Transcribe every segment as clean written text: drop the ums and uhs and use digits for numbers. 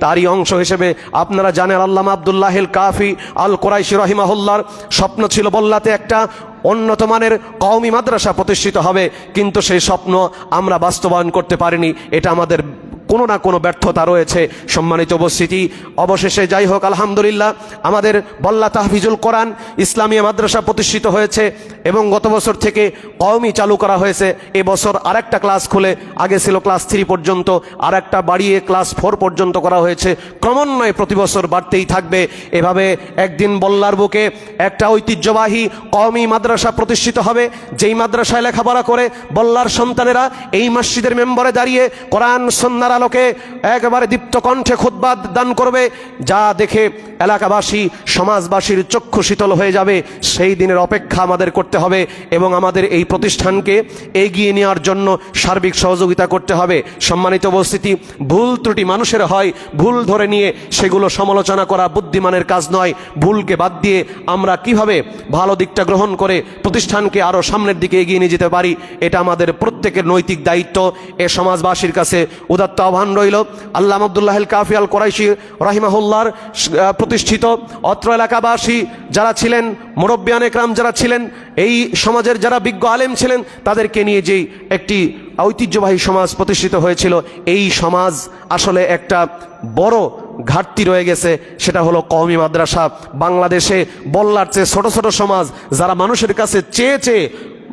তারই অংশ হিসেবে আপনারা জানেন আল্লামা আব্দুল্লাহিল কাফি আল কুরাইশি রাহিমাহুল্লাহর স্বপ্ন ছিল বল্লাতে একটা উন্নত মানের কওমি মাদ্রাসা প্রতিষ্ঠিত হবে, কিন্তু সেই স্বপ্ন আমরা বাস্তবায়ন করতে পারিনি। এটা আমাদের কোনো না কোনো ব্যর্থতা রয়েছে। সম্মানিত উপস্থিতি, অবশেষে যাই হোক আলহামদুলিল্লাহ আমাদের বল্লা তাহফিজুল কোরআন ইসলামিয়া মাদ্রাসা প্রতিষ্ঠিত হয়েছে এবং গত বছর থেকে কওমি চালু করা হয়েছে। এবছর আরেকটা ক্লাস খুলে, আগে ছিল ক্লাস 3 পর্যন্ত, আরেকটা বাড়িয়ে ক্লাস 4 পর্যন্ত করা হয়েছে। ক্রমান্বয়ে প্রতি বছর বাড়তেই থাকবে। এভাবে একদিন বল্লার বুকে একটা ঐতিহ্যবাহী কওমি মাদ্রাসা প্রতিষ্ঠিত হবে, যেই মাদ্রাসায় লেখাপড়া করে বল্লার সন্তানেরা এই মসজিদের মেম্বরে দাঁড়িয়ে কোরআন সুন্নাহর আলোকে একেবারে দীপ্ত কণ্ঠে খুতবা দান করবে, যা দেখে এলাকাবাসী সমাজবাসীর চক্ষু শীতল হয়ে যাবে। সেই দিনের অপেক্ষা আমাদের করতে হবে এবং আমাদের এই প্রতিষ্ঠানকে এগিয়ে নেওয়ার জন্য সার্বিক সহযোগিতা করতে হবে। সম্মানিত উপস্থিতি, ভুল ত্রুটি মানুষের হয়, ভুল ধরে নিয়ে সেগুলো সমালোচনা করা বুদ্ধিমানের কাজ নয়। ভুলকে বাদ দিয়ে আমরা কিভাবে ভালো দিকটা গ্রহণ করে প্রতিষ্ঠানকে আরও সামনের দিকে এগিয়ে নিয়ে যেতে পারি, এটা আমাদের প্রত্যেকের নৈতিক দায়িত্ব। এ সমাজবাসীর কাছে উদাত্ত আহ্বান রইল। আল্লামা আব্দুল্লাহিল কাফি আল কুরাইশি রাহিমাহুল্লাহর প্রতিষ্ঠিত অত্র এলাকাবাসী যারা ছিলেন, মুরব্বিয়ান একরাম যারা ছিলেন, এই সমাজের যারা বিজ্ঞ আলেম ছিলেন, তাদেরকে নিয়ে যেই একটি ঐতিহ্যবাহী সমাজ প্রতিষ্ঠিত হয়েছিল, এই সমাজ আসলে একটা বড় ঘাটতি রয়ে গেছে। সেটা হলো কওমি মাদ্রাসা। বাংলাদেশে বল্লার চেয়ে ছোট ছোট সমাজ যারা মানুষের কাছে চেয়ে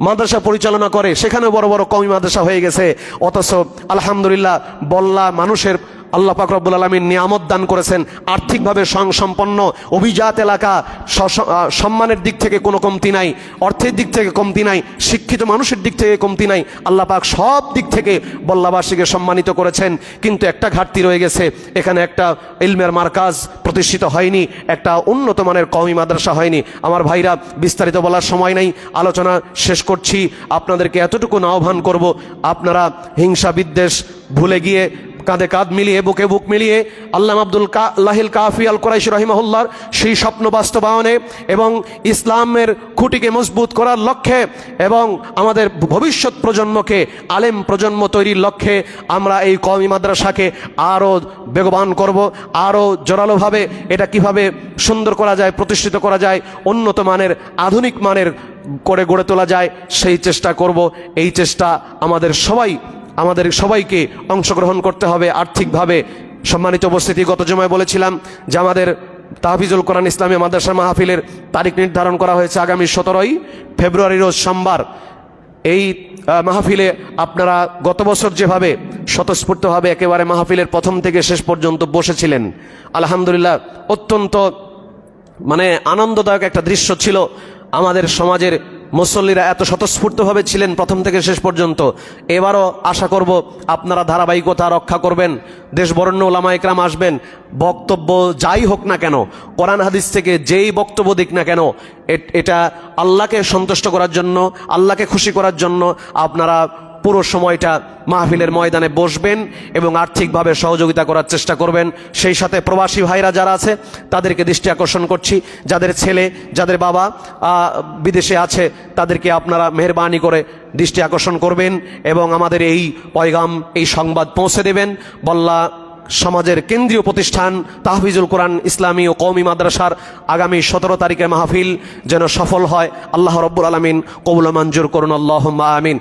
মাদ্রাসা পরিচালনা করে, সেখানে বড় বড় কওমি মাদ্রাসা হয়ে গেছে। অথচ আলহামদুলিল্লাহ বল্লা মানুষের আল্লাহ পাক রব্বুল আলামিন নিয়ামত দান করেছেন, আর্থিকভাবে স্বয়ংসম্পন্ন অভিজাত এলাকা, সম্মানের দিক থেকে কোনো কমতি নাই, অর্থের দিক থেকে কমতি নাই, শিক্ষিত মানুষের দিক থেকে কমতি নাই। আল্লাহ পাক সব দিক থেকে বল্লাবাসীকে সম্মানিত করেছেন। কিন্তু একটা ঘাটতি রয়ে গেছে, এখানে একটা ইলমের মার্কাজ প্রতিষ্ঠিত হয়নি, একটা উন্নত মানের কওমি মাদ্রাসা হয়নি। আমার ভাইরা, বিস্তারিত বলার সময় নেই, আলোচনা শেষ করছি। আপনাদেরকে এতটুকু আহ্বান করব, আপনারা হিংসা বিদ্বেষ ভুলে গিয়ে কাঁধে কাঁধ মিলিয়ে, বুকে বুক মিলিয়ে আল্লামা আব্দুল্লাহিল কাফি আল কুরাইশি রাহিমাহুল্লাহর সেই স্বপ্ন বাস্তবায়নে এবং ইসলামের খুঁটিকে মজবুত করার লক্ষ্যে এবং আমাদের ভবিষ্যৎ প্রজন্মকে আলেম প্রজন্ম তৈরির লক্ষ্যে আমরা এই কওমি মাদ্রাসাকে আরও বেগবান করব। আরও জোরালোভাবে এটা কিভাবে সুন্দর করা যায়, প্রতিষ্ঠিত করা যায়, উন্নত মানের আধুনিক মানের করে গড়ে তোলা যায়, সেই চেষ্টা করব। এই চেষ্টা আমাদের সবাইকে অংশগ্রহণ করতে হবে আর্থিকভাবে। সম্মানিত উপস্থিতি, গত জুমায় বলেছিলাম যে আমাদের তাহফিজুল কোরআন ইসলামী মাদ্রাসা মাহফিলের তারিখ নির্ধারণ করা হয়েছে আগামী 17ই ফেব্রুয়ারি রোজ সোমবার। এই মাহফিলে আপনারা গত বছর যেভাবে স্বতঃস্ফূর্তভাবে একেবারে মাহফিলের প্রথম থেকে শেষ পর্যন্ত বসেছিলেন, আলহামদুলিল্লাহ অত্যন্ত আনন্দদায়ক একটা দৃশ্য ছিল। আমাদের সমাজের মুসল্লিরা এত স্বতঃস্ফূর্তভাবে ছিলেন প্রথম থেকে শেষ পর্যন্ত। এবারও আশা করব আপনারা ধারাবাহিকতা রক্ষা করবেন, দেশ বরেণ্য ওলামা একরাম আসবেন, বক্তব্য যাই হোক না কেন, কোরআন হাদিস থেকে যেই বক্তব্য দিক না কেন, এটা আল্লাহকে সন্তুষ্ট করার জন্য, আল্লাহকে খুশি করার জন্য আপনারা পুরো সময়টা মাহফিলের ময়দানে বসবেন এবং আর্থিকভাবে সহযোগিতা করার চেষ্টা করবেন। সেই সাথে প্রবাসী ভাইরা যারা আছে তাদেরকে দৃষ্টি আকর্ষণ করছি, যাদের ছেলে, যাদের বাবা বিদেশে আছে, তাদেরকে আপনারা মেহেরবানি করে দৃষ্টি আকর্ষণ করবেন এবং আমাদের এই পয়গাম, এই সংবাদ পৌঁছে দেবেন। বল্লা সমাজের কেন্দ্রীয় প্রতিষ্ঠান তাহফিজুল কোরআন ইসলামী ও কওমি মাদ্রাসার আগামী 17 তারিখে মাহফিল যেন সফল হয়। আল্লাহ রব্বুল আলামিন কবুল মঞ্জুর করুন, আল্লাহুম্মা আমিন।